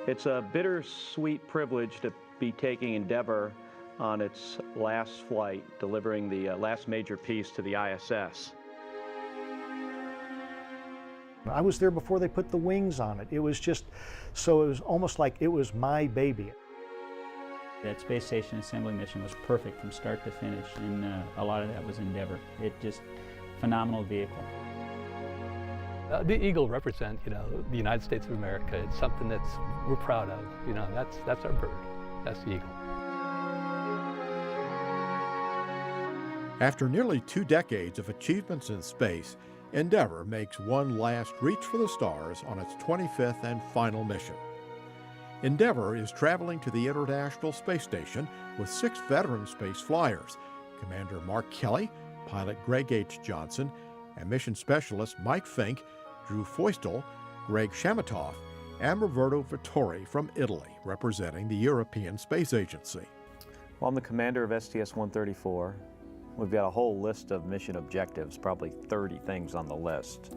It's a bittersweet privilege to be taking Endeavour on its last flight, delivering the last major piece to the ISS. I was there before they put the wings on it. It was just, so it was almost like it was my baby. That space station assembly mission was perfect from start to finish, and a lot of that was Endeavour. It just, phenomenal vehicle. The Eagle represents, the United States of America. It's something we're proud of. That's our bird. That's the Eagle. After nearly 2 decades of achievements in space, Endeavour makes one last reach for the stars on its 25th and final mission. Endeavour is traveling to the International Space Station with 6 veteran space flyers: Commander Mark Kelly, pilot Greg H. Johnson, and mission specialist Mike Fink, Drew Feustel, Greg Chamatoff, and Roberto Vittori from Italy, representing the European Space Agency. Well, I'm the commander of STS-134. We've got a whole list of mission objectives, probably 30 things on the list.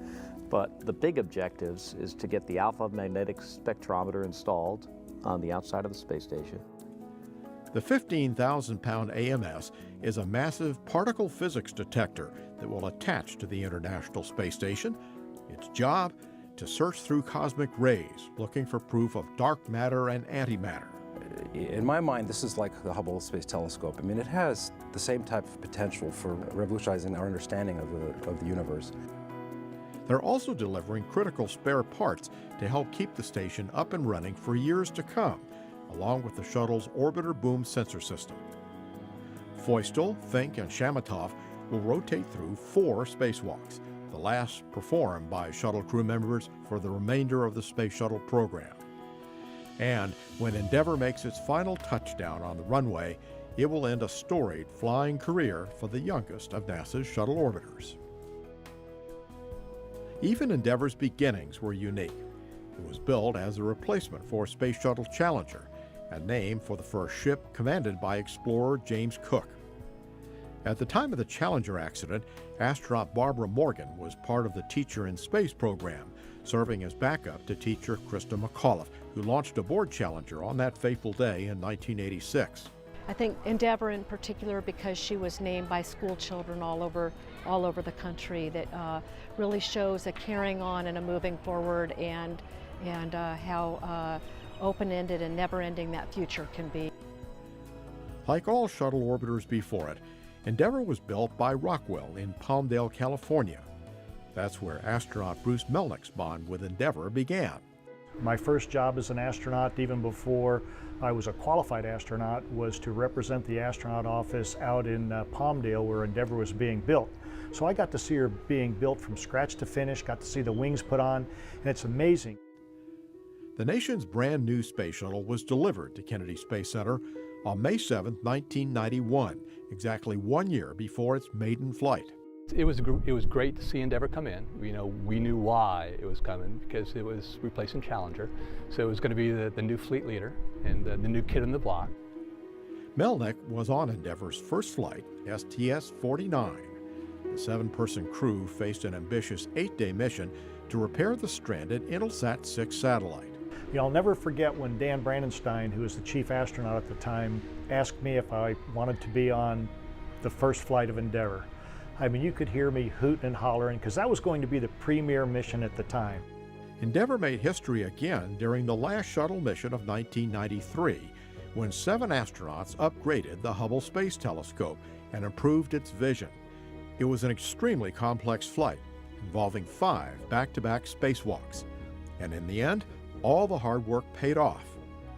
But the big objectives is to get the alpha magnetic spectrometer installed on the outside of the space station. The 15,000-pound AMS is a massive particle physics detector that will attach to the International Space Station. Its job, to search through cosmic rays, looking for proof of dark matter and antimatter. In my mind, this is like the Hubble Space Telescope. I mean, it has the same type of potential for revolutionizing our understanding of the universe. They're also delivering critical spare parts to help keep the station up and running for years to come, along with the shuttle's orbiter boom sensor system. Feustel, Fink, and Chamatoff will rotate through 4 spacewalks, the last performed by shuttle crew members for the remainder of the Space Shuttle program. And when Endeavour makes its final touchdown on the runway, it will end a storied flying career for the youngest of NASA's shuttle orbiters. Even Endeavour's beginnings were unique. It was built as a replacement for Space Shuttle Challenger, a name for the first ship commanded by explorer James Cook. At the time of the Challenger accident, astronaut Barbara Morgan was part of the Teacher in Space program, serving as backup to teacher Krista McAuliffe, who launched aboard Challenger on that fateful day in 1986. I think Endeavour in particular, because she was named by school children all over the country, that really shows a carrying on and a moving forward, and how open-ended and never-ending that future can be. Like all shuttle orbiters before it, Endeavour was built by Rockwell in Palmdale, California. That's where astronaut Bruce Melnick's bond with Endeavour began. My first job as an astronaut, even before I was a qualified astronaut, was to represent the astronaut office out in Palmdale, where Endeavour was being built. So I got to see her being built from scratch to finish, got to see the wings put on, and it's amazing. The nation's brand new space shuttle was delivered to Kennedy Space Center on May 7, 1991, exactly 1 year before its maiden flight. It was great to see Endeavour come in. We knew why it was coming, because it was replacing Challenger. So it was going to be the new fleet leader and the new kid on the block. Melnick was on Endeavour's first flight, STS-49. The 7-person crew faced an ambitious 8-day mission to repair the stranded Intelsat 6 satellite. I'll never forget when Dan Brandenstein, who was the chief astronaut at the time, asked me if I wanted to be on the first flight of Endeavour. I mean, you could hear me hooting and hollering, because that was going to be the premier mission at the time. Endeavour made history again during the last shuttle mission of 1993, when 7 astronauts upgraded the Hubble Space Telescope and improved its vision. It was an extremely complex flight, involving 5 back-to-back spacewalks. And in the end, all the hard work paid off.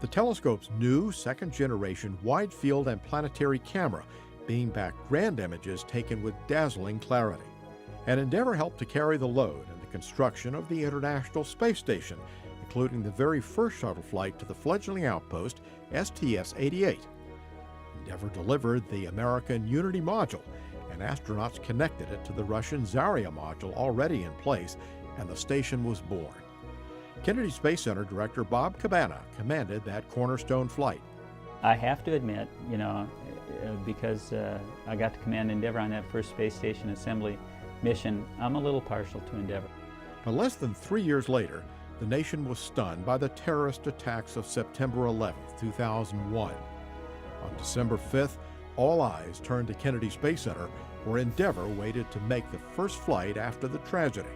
The telescope's new second-generation wide-field and planetary camera beamed back grand images taken with dazzling clarity. And Endeavour helped to carry the load in the construction of the International Space Station, including the very first shuttle flight to the fledgling outpost, STS-88. Endeavour delivered the American Unity module, and astronauts connected it to the Russian Zarya module already in place, and the station was born. Kennedy Space Center Director Bob Cabana commanded that cornerstone flight. I have to admit, because I got to command Endeavour on that first space station assembly mission, I'm a little partial to Endeavour. But less than 3 years later, the nation was stunned by the terrorist attacks of September 11, 2001. On December 5th, all eyes turned to Kennedy Space Center, where Endeavour waited to make the first flight after the tragedy.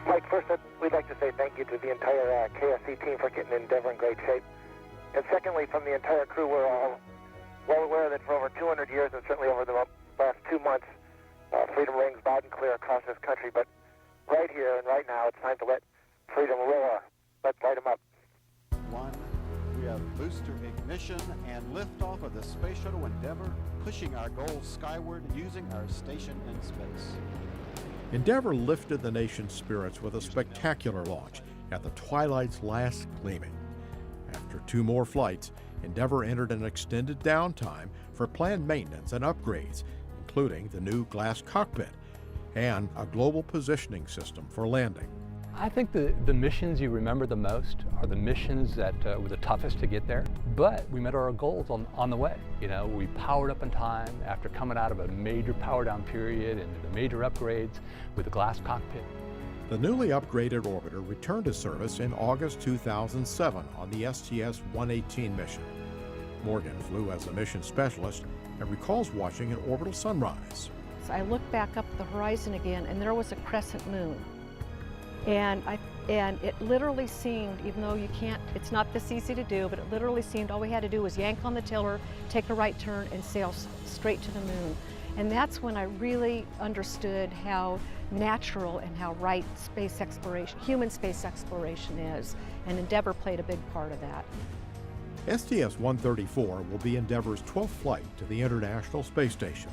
Mike, first, we'd like to say thank you to the entire KSC team for getting Endeavour in great shape. And secondly, from the entire crew, we're all well aware that for over 200 years, and certainly over the last 2 months, freedom rings loud and clear across this country. But right here and right now, it's time to let freedom roar. Let's light them up. 1, we have booster ignition and liftoff of the Space Shuttle Endeavour, pushing our goals skyward using our station in space. Endeavour lifted the nation's spirits with a spectacular launch at the twilight's last gleaming. After 2 more flights, Endeavour entered an extended downtime for planned maintenance and upgrades, including the new glass cockpit and a global positioning system for landing. I think the missions you remember the most are the missions that were the toughest to get there, but we met our goals on the way. You know, we powered up in time after coming out of a major power down period and the major upgrades with the glass cockpit. The newly upgraded orbiter returned to service in August 2007 on the STS-118 mission. Morgan flew as a mission specialist and recalls watching an orbital sunrise. So I looked back up at the horizon again, and there was a crescent moon. And it literally seemed, even though it's not this easy to do, but it literally seemed all we had to do was yank on the tiller, take a right turn, and sail straight to the moon. And that's when I really understood how natural and how right space exploration, human space exploration is. And Endeavour played a big part of that. STS-134 will be Endeavour's 12th flight to the International Space Station.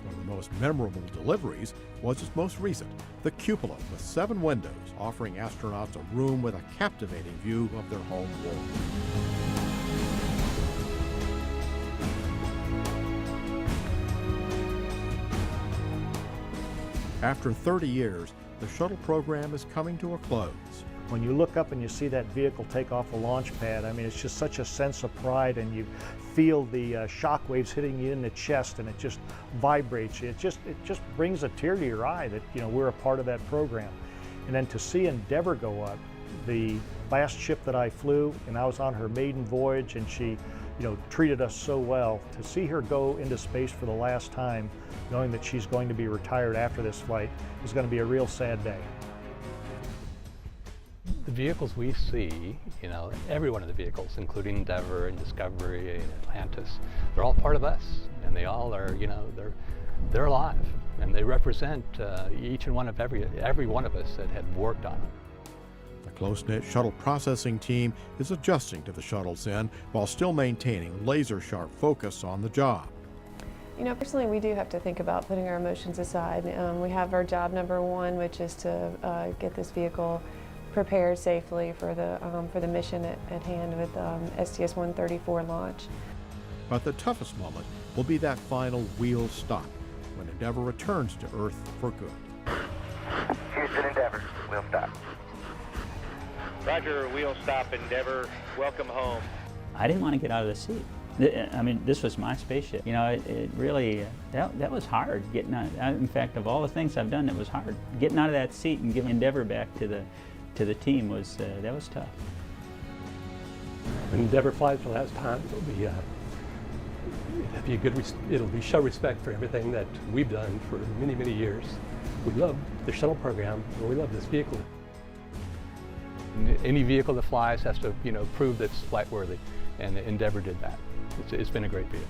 One of the most memorable deliveries was its most recent, the cupola with 7 windows, offering astronauts a room with a captivating view of their home world. After 30 years, the shuttle program is coming to a close. When you look up and you see that vehicle take off the launch pad, I mean, it's just such a sense of pride, and you feel the shock waves hitting you in the chest, and it just vibrates you. It just brings a tear to your eye that, you know, we're a part of that program. And then to see Endeavour go up, the last ship that I flew, and I was on her maiden voyage, and she, you know, treated us so well. To see her go into space for the last time, knowing that she's going to be retired after this flight, is going to be a real sad day. The vehicles we see, you know, every one of the vehicles, including Endeavour and Discovery and Atlantis, they're all part of us, and they all are, you know, they're alive, and they represent each and one of every one of us that had worked on them. The close-knit shuttle processing team is adjusting to the shuttle's end while still maintaining laser-sharp focus on the job. You know, personally, we do have to think about putting our emotions aside. We have our job number 1, which is to get this vehicle prepared safely for the mission at hand with STS-134 launch. But the toughest moment will be that final wheel stop when Endeavour returns to Earth for good. Houston, Endeavour, we'll stop. Roger, wheel stop, Endeavour. Welcome home. I didn't want to get out of the seat. I mean, this was my spaceship. You know, it really, that was hard getting out. In fact, of all the things I've done, it was hard. Getting out of that seat and giving Endeavour back to the team was, that was tough. When Endeavour flies for the last time, it'll be show respect for everything that we've done for many, many years. We love the shuttle program, and we love this vehicle. Any vehicle that flies has to, you know, prove that it's flight worthy, and Endeavour did that. It's been a great vehicle.